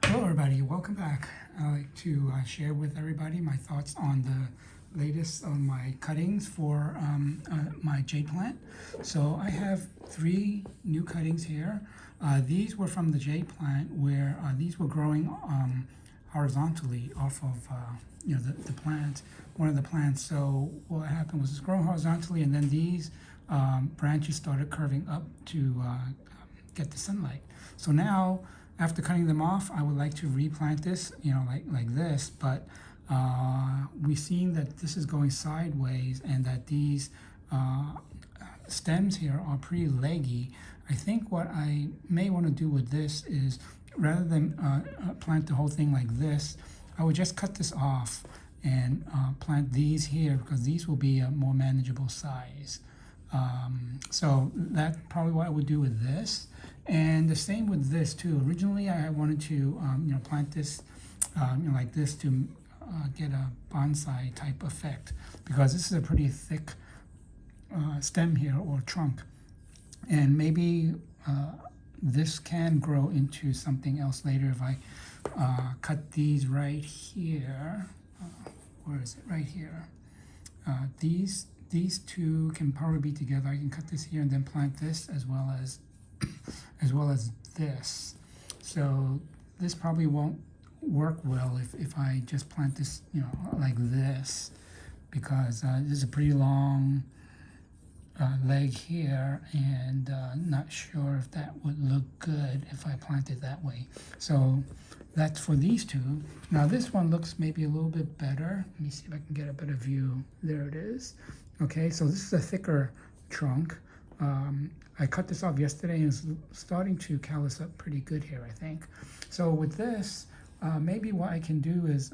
Hello everybody, welcome back. I'd like to share with everybody my thoughts on the latest on my cuttings for my jade plant. So I have 3 new cuttings here. These were from the jade plant where these were growing horizontally off of the plant, one of the plants. So what happened was it's growing horizontally and then these branches started curving up to get the sunlight. So now after cutting them off, I would like to replant this, like this, but we've seen that this is going sideways and that these stems here are pretty leggy. I think what I may want to do with this is, rather than plant the whole thing like this, I would just cut this off and plant these here because these will be a more manageable size. So that's probably what I would do with this. And the same with this too. Originally, I wanted to plant this like this to get a bonsai type effect because this is a pretty thick stem here or trunk, and maybe this can grow into something else later if I cut these right here. Where is it? Right here. These two can probably be together. I can cut this here and then plant this as well as this. So this probably won't work well if I just plant this, like this, because this is a pretty long leg here, and not sure if that would look good if I plant it that way. So that's for these two. Now this one looks maybe a little bit better. Let me see if I can get a better view. There it is. Okay, so this is a thicker trunk. I cut this off yesterday and it's starting to callus up pretty good here, I think. So with this, maybe what I can do is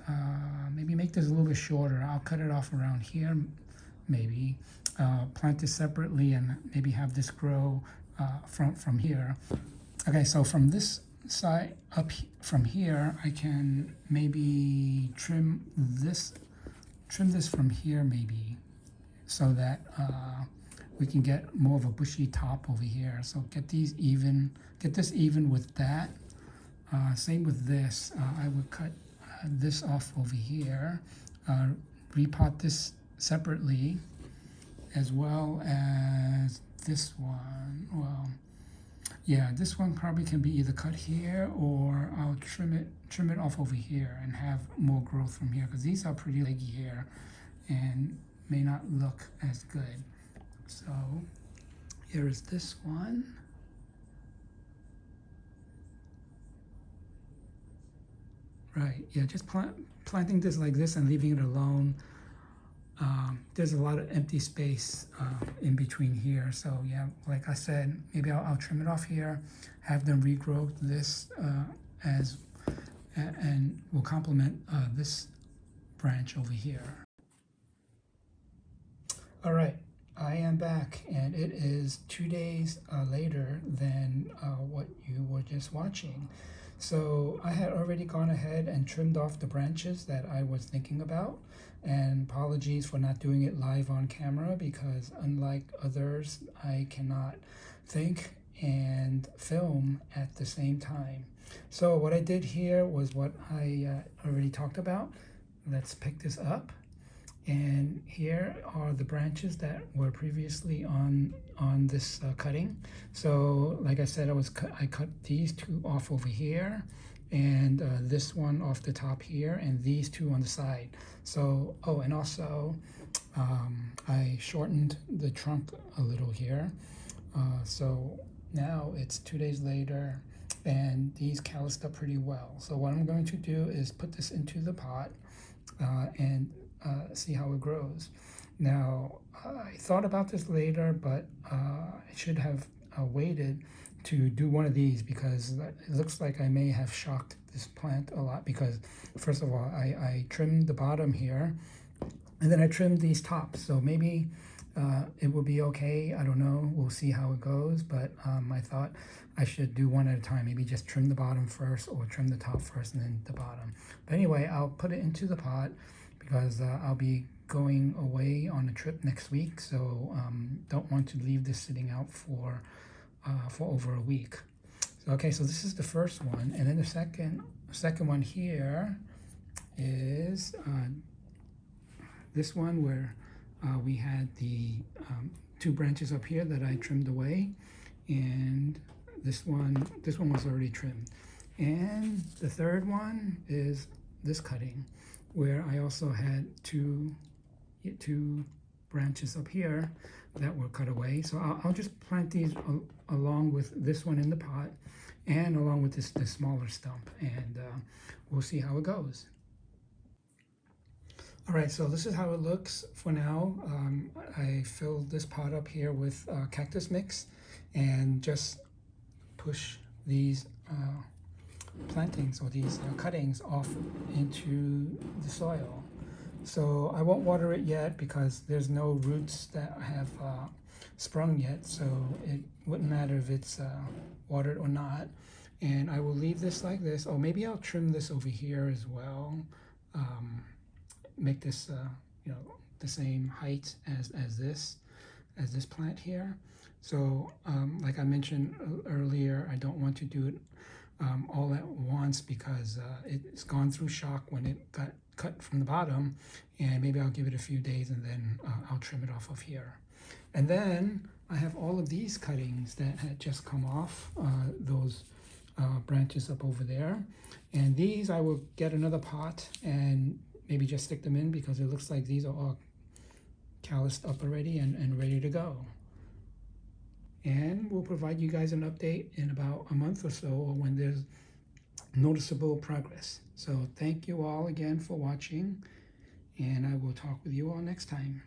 maybe make this a little bit shorter. I'll cut it off around here, maybe. Plant this separately and maybe have this grow from here. Okay, so from this side up from here, I can maybe trim this from here maybe, so that we can get more of a bushy top over here. So get this even with that. Same with this. I would cut this off over here, repot this separately, as well as this one. Well, yeah, this one probably can be either cut here or I'll trim it off over here and have more growth from here, because these are pretty leggy here and may not look as good. So here is this one. Right, yeah, just planting this like this and leaving it alone. There's a lot of empty space in between here. So yeah, like I said, maybe I'll trim it off here, have them regrow this and will complement this branch over here. All right. I am back, and it is 2 days later than what you were just watching. So I had already gone ahead and trimmed off the branches that I was thinking about, and apologies for not doing it live on camera because unlike others, I cannot think and film at the same time. So what I did here was what I already talked about. Let's pick this up. And here are the branches that were previously on this cutting. So like I said, I cut these two off over here, and this one off the top here, and these two on the side. So, oh, and also I shortened the trunk a little here. So now it's 2 days later, and these calloused up pretty well. So what I'm going to do is put this into the pot and see how it grows. Now, I thought about this later, but I should have waited to do one of these because it looks like I may have shocked this plant a lot, because first of all, I trimmed the bottom here and then I trimmed these tops. So maybe it will be okay. I don't know. We'll see how it goes. But I thought I should do one at a time. Maybe just trim the bottom first or trim the top first and then the bottom. But anyway, I'll put it into the pot because I'll be going away on a trip next week, so don't want to leave this sitting out for over a week. Okay, so this is the first one, and then the second one here is this one where we had the two branches up here that I trimmed away, and this one was already trimmed. And the third one is this cutting, where I also had two branches up here that were cut away. So I'll just plant these along with this one in the pot, and along with this smaller stump, and we'll see how it goes. All right, so this is how it looks for now. I filled this pot up here with cactus mix and just push these plantings or these cuttings off into the soil. So I won't water it yet because there's no roots that have sprung yet, so it wouldn't matter if it's watered or not. And I will leave this like this. Oh, maybe I'll trim this over here as well. Make this the same height as this plant here. So like I mentioned earlier, I don't want to do it all at once because it's gone through shock when it got cut from the bottom, and maybe I'll give it a few days and then I'll trim it off of here. And then I have all of these cuttings that had just come off, those branches up over there, and these I will get another pot and maybe just stick them in because it looks like these are all calloused up already and ready to go. And we'll provide you guys an update in about a month or so when there's noticeable progress. So thank you all again for watching, and I will talk with you all next time.